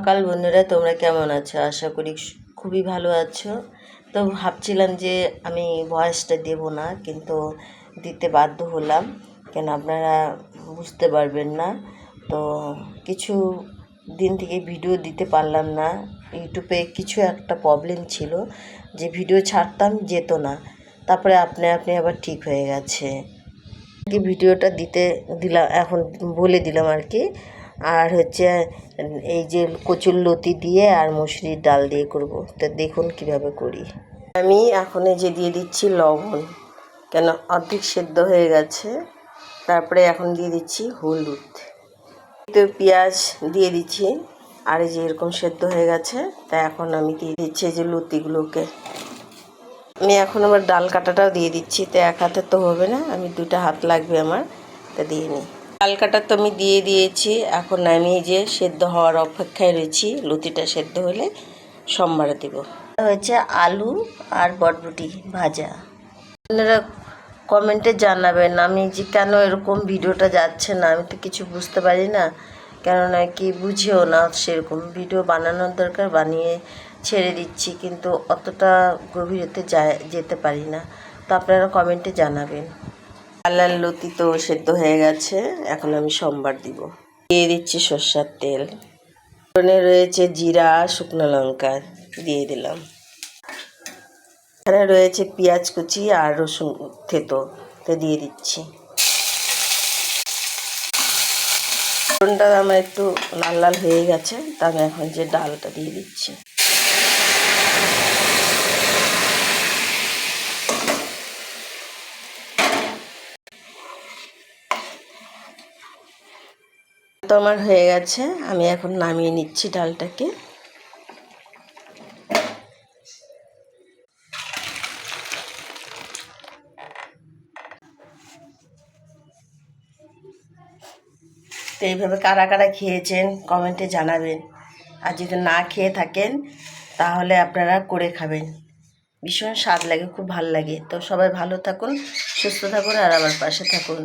সকাল বন্ধুরা, তোমরা কেমন আছো? আশা করি খুবই ভালো আছো। তো ভাবছিলাম যে আমি ভয়েসটা দেব না, কিন্তু দিতে বাধ্য হলাম, কেন আপনারা বুঝতে পারবেন না। তো কিছু দিন থেকে ভিডিও দিতে পারলাম না। ইউটিউবে কিছু একটা প্রবলেম ছিল যে ভিডিও ছাড়তাম যেত না, তারপরে আপনি আবার ঠিক হয়ে গেছে। ভিডিওটা দিতে দিলাম, এখন বলে দিলাম আর কি। আর হচ্ছে এই যে কচুর লতি দিয়ে আর মসুরির ডাল দিয়ে করব। তো দেখুন কিভাবে করি। আমি এখন এই যে দিয়ে দিচ্ছি লবণ, কেন অর্ধেক সেদ্ধ হয়ে গেছে। তারপরে এখন দিয়ে দিচ্ছি হলুদ, তো পেঁয়াজ দিয়ে দিচ্ছি। আর এই যে এরকম সেদ্ধ হয়ে গেছে, তা এখন আমি দিয়ে দিচ্ছি এই যে লতিগুলোকে। আমি এখন আমার ডাল কাটাটাও দিয়ে দিচ্ছি। তো এক হাতে তো হবে না, আমি দুটা হাত লাগবে আমার, তা দিয়ে নিই। ডাল কাটা তো আমি দিয়ে দিয়েছি। এখন আমি যে সেদ্ধ হওয়ার অপেক্ষায় রয়েছি, লতিটা সেদ্ধ হলে সম্বারে দেব। হচ্ছে আলু আর বটবটি ভাজা। আপনারা কমেন্টে জানাবেন আমি যে কেন এরকম ভিডিওটা যাচ্ছে না। আমি তো কিছু বুঝতে পারি না, কেননা কি বুঝেও না। সেরকম ভিডিও বানানোর দরকার, বানিয়ে ছেড়ে দিচ্ছি, কিন্তু অতটা গভীরতে যেতে পারি না। তো আপনারা কমেন্টে জানাবেন। লাল লতি তো সেদ্ধ হয়ে গেছে, এখন আমি সম্বার দিব। দিয়ে দিচ্ছি সরষের তেল, ফোড়নে রয়েছে জিরা, শুকনো লঙ্কা দিয়ে দিলাম। এখানে রয়েছে পেঁয়াজ কুচি আর রসুন থেতো, তো দিয়ে দিচ্ছি। ফোড়নটা আমার একটু লাল লাল হয়ে গেছে, তা আমি এখন যে ডালটা দিয়ে দিচ্ছি। তো আমার হয়ে গেছে, আমি এখন নামিয়ে নিচ্ছি ডালটাকে। তো এইভাবে কারা কারা খেয়েছেন কমেন্টে জানাবেন। আর যদি না খেয়ে থাকেন তাহলে আপনারা করে খাবেন, ভীষণ স্বাদ লাগে, খুব ভালো লাগে। তো সবাই ভালো থাকুন, সুস্থ থাকুন আর আমার পাশে থাকুন।